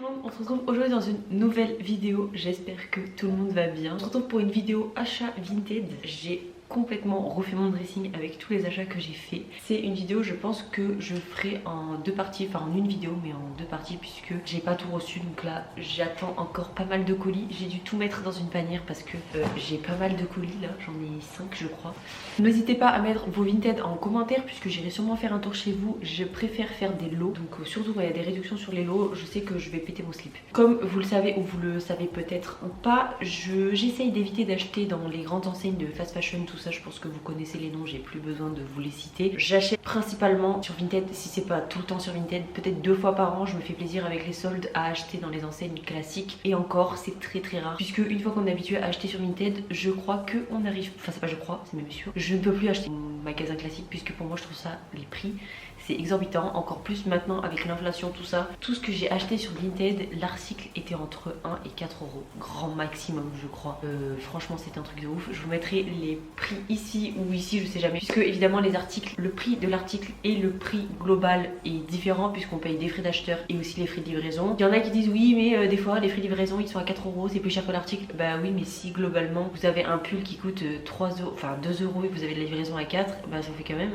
le monde, on se retrouve aujourd'hui dans une nouvelle vidéo. J'espère que tout le monde va bien. On se retrouve pour une vidéo achat Vinted. J'ai complètement refait mon dressing avec tous les achats que j'ai fait. C'est une vidéo, je pense que je ferai en deux parties, enfin en une vidéo mais en deux parties puisque j'ai pas tout reçu. Donc là j'attends encore pas mal de colis. J'ai dû tout mettre dans une panière parce que j'ai pas mal de colis là, j'en ai 5 je crois. N'hésitez pas à mettre vos Vinted en commentaire puisque j'irai sûrement faire un tour chez vous. Je préfère faire des lots, donc surtout quand il y a des réductions sur les lots, je sais que je vais péter mon slip. Comme vous le savez ou vous le savez peut-être ou pas, j'essaye d'éviter d'acheter dans les grandes enseignes de fast fashion, tout ça, je pense que vous connaissez les noms, j'ai plus besoin de vous les citer. J'achète principalement sur Vinted, si c'est pas tout le temps sur Vinted, peut-être 2 fois par an, je me fais plaisir avec les soldes à acheter dans les enseignes classiques. Et encore, c'est très très rare, puisque une fois qu'on est habitué à acheter sur Vinted, je crois qu'on arrive, enfin c'est pas je crois, c'est même sûr, je ne peux plus acheter en magasin classique puisque pour moi je trouve ça, les prix c'est exorbitant, encore plus maintenant avec l'inflation, tout ça. Tout ce que j'ai acheté sur Vinted, l'article était entre 1 et 4 euros, grand maximum je crois. Franchement c'est un truc de ouf. Je vous mettrai les prix ici ou ici, je sais jamais, puisque évidemment les articles, le prix de l'article et le prix global est différent puisqu'on paye des frais d'acheteur et aussi les frais de livraison. Il y en a qui disent oui mais des fois les frais de livraison ils sont à 4 euros, c'est plus cher que l'article. Bah oui, mais si globalement vous avez un pull qui coûte 3 euros, enfin 2 euros et que vous avez de la livraison à 4, bah ça vous fait quand même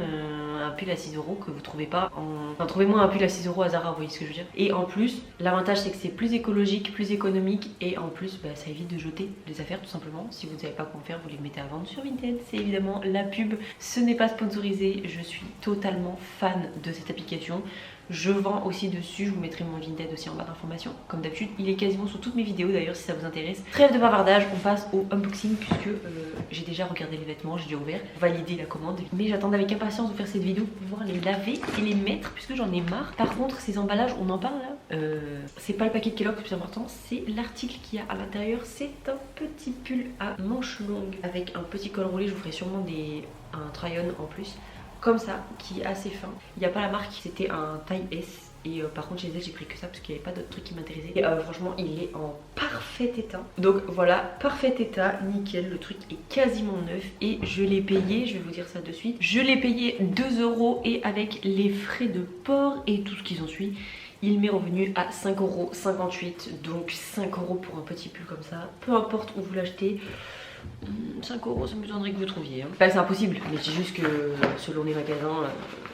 un pull à 6 euros que vous trouvez pas en... Enfin, trouvez-moi un pull à 6 euros à Zara, vous voyez ce que je veux dire. Et en plus, l'avantage c'est que c'est plus écologique, plus économique et en plus bah, ça évite de jeter les affaires tout simplement. Si vous ne savez pas quoi faire, vous les mettez à vendre sur Vinted. C'est évidemment la pub, ce n'est pas sponsorisé, je suis totalement fan de cette application. Je vends aussi dessus, je vous mettrai mon Vinted aussi en barre d'informations. Comme d'habitude, il est quasiment sur toutes mes vidéos d'ailleurs si ça vous intéresse. Trêve de bavardage, on passe au unboxing puisque j'ai déjà regardé les vêtements, j'ai déjà ouvert, validé la commande. Mais j'attends avec impatience de faire cette vidéo pour pouvoir les laver et les mettre puisque j'en ai marre. Par contre, ces emballages, on en parle là, c'est pas le paquet de Kellogg le plus important, c'est l'article qu'il y a à l'intérieur. C'est un petit pull à manches longues avec un petit col roulé, je vous ferai sûrement un try-on en plus. Comme ça, qui est assez fin. Il n'y a pas la marque, c'était un taille S. Et par contre chez elle j'ai pris que ça parce qu'il n'y avait pas d'autres trucs qui m'intéressaient. Et franchement il est en parfait état. Donc voilà, parfait état, nickel. Le truc est quasiment neuf. Et je l'ai payé, je vais vous dire ça de suite, je l'ai payé 2 euros. Et avec les frais de port et tout ce qui s'ensuit, il m'est revenu à 5,58 €. Donc 5 euros pour un petit pull comme ça. Peu importe où vous l'achetez, 5 euros, ça me donnerait que vous trouviez. Enfin, c'est impossible, mais c'est juste que selon les magasins,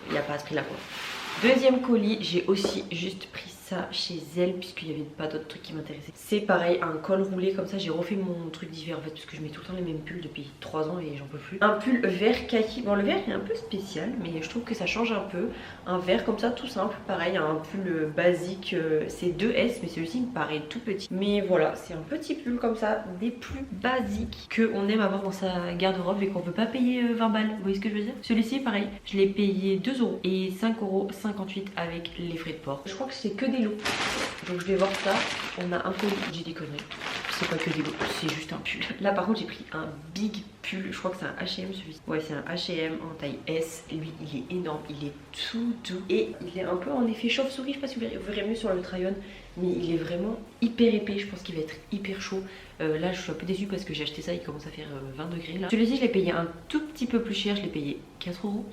il n'y a pas à ce prix-là quoi. Deuxième colis, j'ai aussi juste pris ça chez elle puisqu'il n'y avait pas d'autres trucs qui m'intéressaient. C'est pareil, un col roulé comme ça. J'ai refait mon truc d'hiver en fait parce que je mets tout le temps les mêmes pulls depuis 3 ans et j'en peux plus. Un pull vert kaki. Bon, le vert est un peu spécial mais je trouve que ça change un peu. Un vert comme ça tout simple, pareil, un pull basique. C'est 2S mais celui-ci me paraît tout petit. Mais voilà, c'est un petit pull comme ça, des plus basiques qu'on aime avoir dans sa garde-robe et qu'on peut pas payer 20 balles. Vous voyez ce que je veux dire? Celui-ci pareil, je l'ai payé 2 euros et 5,58 € avec les frais de port. Je crois que c'est que des lots. Donc je vais voir ça. On a un colis. J'ai des conneries. C'est pas que des lots, c'est juste un pull. Là par contre j'ai pris un big pull. Je crois que c'est un H&M celui-ci. Ouais, c'est un H&M en taille S. Lui il est énorme, il est tout doux. Et il est un peu en effet chauve-souris. Je sais pas si vous verrez mieux sur le try-on. Mais il est vraiment hyper épais. Je pense qu'il va être hyper chaud. Là je suis un peu déçue parce que j'ai acheté ça, il commence à faire 20 degrés là. Celui-ci je l'ai payé un tout petit peu plus cher, je l'ai payé 4 euros.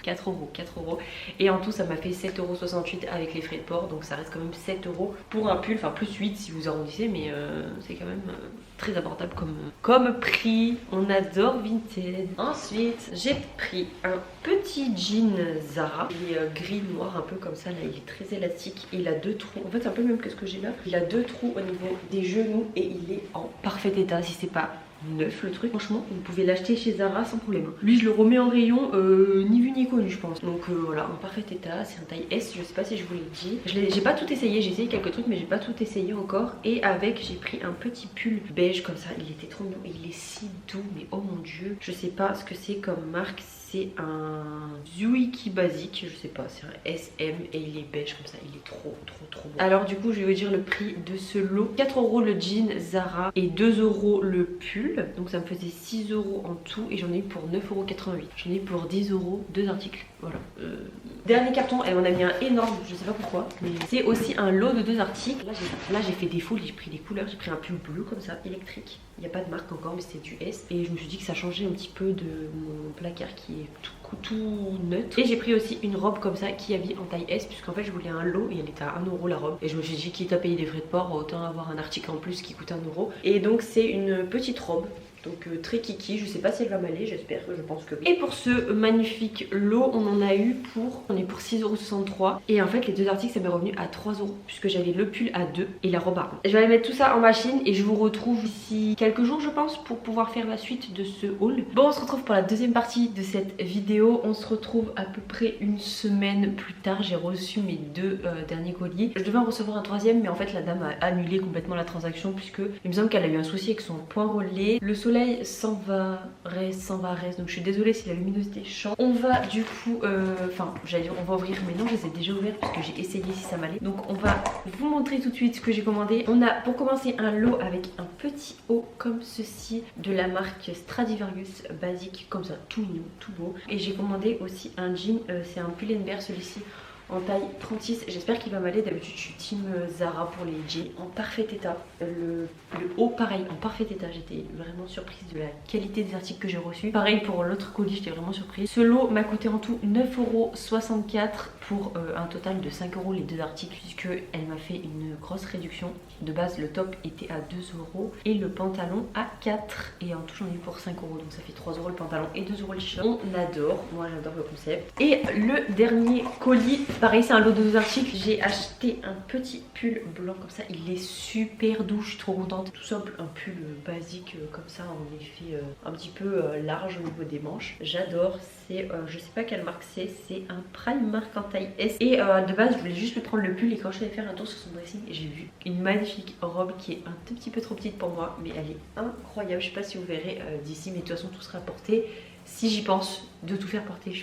4 euros, 4 euros. Et en tout ça m'a fait 7,68 € avec les frais de port. Donc ça reste quand même 7 euros pour un pull, enfin plus 8 si vous arrondissez. Mais c'est quand même très abordable comme prix. On adore Vinted. Ensuite j'ai pris un petit jean Zara. Il est gris noir un peu comme ça là, il est très élastique. Il a 2 trous, en fait c'est un peu le même que ce que j'ai là. Il a 2 trous au niveau des genoux et il est en parfait état. Si c'est pas neuf le truc, franchement vous pouvez l'acheter chez Zara sans problème. Lui je le remets en rayon, ni vu ni connu je pense. Donc voilà, en parfait état, c'est un taille S. Je sais pas si je vous l'ai dit, j'ai pas tout essayé, j'ai essayé quelques trucs mais j'ai pas tout essayé encore. Et avec j'ai pris un petit pull beige comme ça, il était trop mignon et il est si doux, mais oh mon dieu, je sais pas ce que c'est comme marque. C'est un Zuiki basique, je sais pas, c'est un SM et il est beige comme ça, il est trop beau. Alors du coup je vais vous dire le prix de ce lot. 4 euros le jean Zara et 2 euros le pull. Donc ça me faisait 6 euros en tout et j'en ai eu pour 9,88 €. J'en ai eu pour 10 euros, 2 articles. Voilà. Dernier carton, elle m'en a mis un énorme, je sais pas pourquoi. Mais c'est aussi un lot de 2 articles. Là j'ai fait des folies, j'ai pris des couleurs, j'ai pris un pull bleu comme ça, électrique. Il n'y a pas de marque encore mais c'est du S. Et je me suis dit que ça changeait un petit peu de mon placard qui est tout neutre. Et j'ai pris aussi une robe comme ça qui habille en taille S, puisqu'en fait je voulais un lot et elle était à 1 euro la robe. Et je me suis dit, quitte à payer des frais de port, autant avoir un article en plus qui coûte 1 euro. Et donc c'est une petite robe. Donc très kiki, je sais pas si elle va m'aller, j'espère, je pense que oui. Et pour ce magnifique lot, on en a eu pour, on est pour 6,63 €. Et en fait les deux articles ça m'est revenu à 3 €, puisque j'avais le pull à 2 et la robe à 1. Je vais aller mettre tout ça en machine et je vous retrouve d'ici quelques jours je pense pour pouvoir faire la suite de ce haul. Bon, on se retrouve pour la deuxième partie de cette vidéo. On se retrouve à peu près une semaine plus tard. J'ai reçu mes deux derniers colis. Je devais en recevoir un troisième mais en fait la dame a annulé complètement la transaction, puisque il me semble qu'elle a eu un souci avec son point relais. Le soleil s'en va, reste, donc je suis désolée si la luminosité change. On va du coup, enfin j'allais dire on va ouvrir, mais non, je les ai déjà ouvertes parce que j'ai essayé si ça m'allait. Donc on va vous montrer tout de suite ce que j'ai commandé. On a pour commencer un lot avec un petit haut comme ceci de la marque Stradivarius, basique comme ça, tout mignon, tout beau. Et j'ai commandé aussi un jean, c'est un Pull&Bear celui-ci, en taille 36, j'espère qu'il va m'aller. D'habitude je suis team Zara pour les jeans, en parfait état. Le haut pareil, en parfait état. J'étais vraiment surprise de la qualité des articles que j'ai reçus. Pareil pour l'autre colis, j'étais vraiment surprise. Ce lot m'a coûté en tout 9,64 € pour un total de 5 € les deux articles, puisque elle m'a fait une grosse réduction. De base le top était à 2 € et le pantalon à 4, et en tout j'en ai eu pour 5 €, donc ça fait 3 € le pantalon et 2 € le t-shirt. On adore, moi j'adore le concept. Et le dernier colis, pareil c'est un lot de 2 articles. J'ai acheté un petit pull blanc comme ça, il est super doux, je suis trop contente. Tout simple, un pull basique comme ça, en effet un petit peu large au niveau des manches. J'adore, c'est je sais pas quelle marque c'est un Primark en taille S. Et de base je voulais juste lui prendre le pull, et quand je suis allée faire un tour sur son dressing, j'ai vu une magnifique robe qui est un tout petit peu trop petite pour moi, mais elle est incroyable. Je sais pas si vous verrez d'ici, mais de toute façon tout sera porté. Si j'y pense de tout faire porter,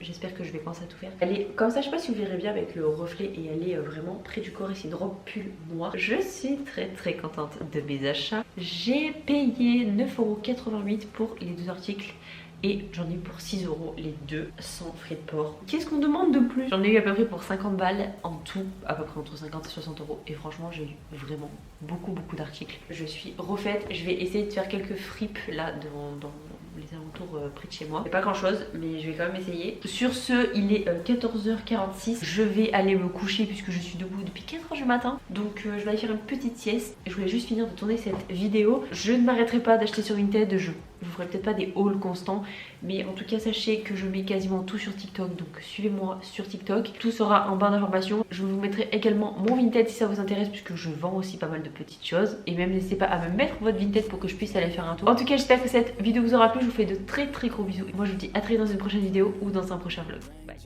j'espère que je vais penser à tout faire. Elle est comme ça, je sais pas si vous verrez bien avec le reflet, et elle est vraiment près du corps, et c'est une robe pull noire. Je suis très contente de mes achats. J'ai payé 9,88 € pour les deux articles. Et j'en ai eu pour 6 € les deux, sans frais de port. Qu'est-ce qu'on demande de plus? J'en ai eu à peu près pour 50 balles en tout, à peu près entre 50 et 60 €. Et franchement j'ai eu vraiment beaucoup d'articles. Je suis refaite, je vais essayer de faire quelques fripes là dans les alentours près de chez moi. C'est pas grand chose, mais je vais quand même essayer. Sur ce, il est 14h46. Je vais aller me coucher puisque je suis debout depuis 4 h du matin. Donc je vais aller faire une petite sieste. Je voulais juste finir de tourner cette vidéo. Je ne m'arrêterai pas d'acheter sur Vinted. Je vous ferai peut-être pas des hauls constants, mais en tout cas sachez que je mets quasiment tout sur TikTok, donc suivez-moi sur TikTok. Tout sera en barre d'informations. Je vous mettrai également mon Vinted si ça vous intéresse, puisque je vends aussi pas mal de petites choses. Et même n'hésitez pas à me mettre votre Vinted pour que je puisse aller faire un tour. En tout cas j'espère que cette vidéo vous aura plu. Je vous fais de très gros bisous. Et moi je vous dis à très vite dans une prochaine vidéo ou dans un prochain vlog. Bye.